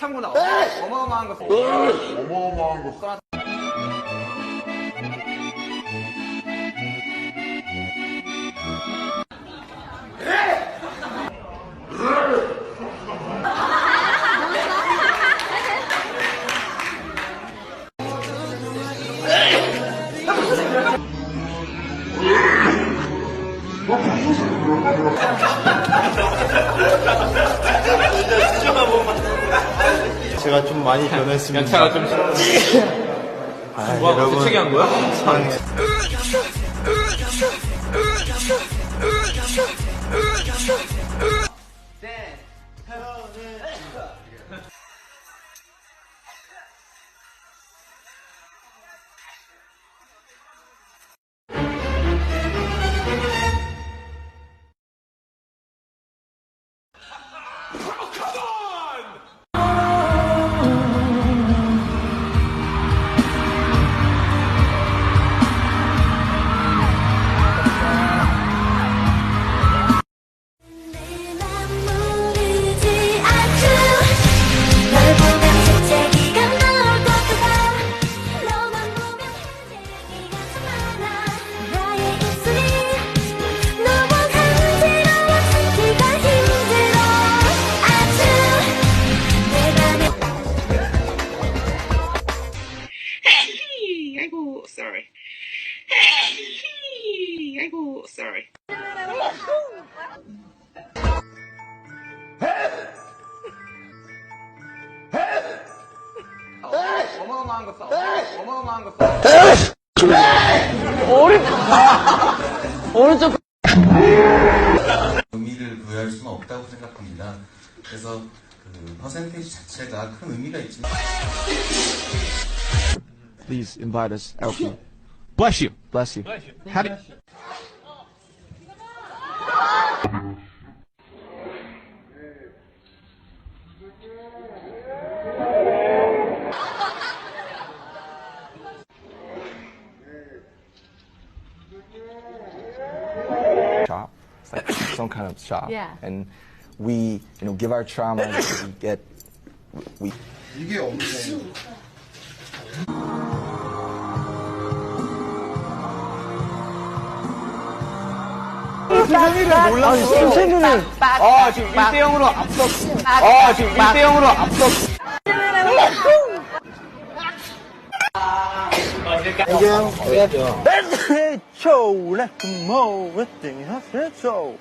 참고나 어마어마한 거 써. 제가 좀 많이 변했습니다. 연차가 좀 뭐 대책이 한 거야? Sorry. 아이고, sorry. 어마어마한 거 써. 어마어마한 거 써. 오른쪽. 의미를 부여할 수는 없다고 생각합니다. 그래서 그 퍼센테이지 자체가 큰 의미가 있지만. Please invite us, Elfie. Bless you. Bless you. How do shop? It's like some kind of shop. Yeah. And we, give our trauma. We get, we. 이게 없네. 선생님은 지금 1대0으로 앞서. 지금 1대0으로 앞서. 해야죠. 초래 모 웨딩 하세요.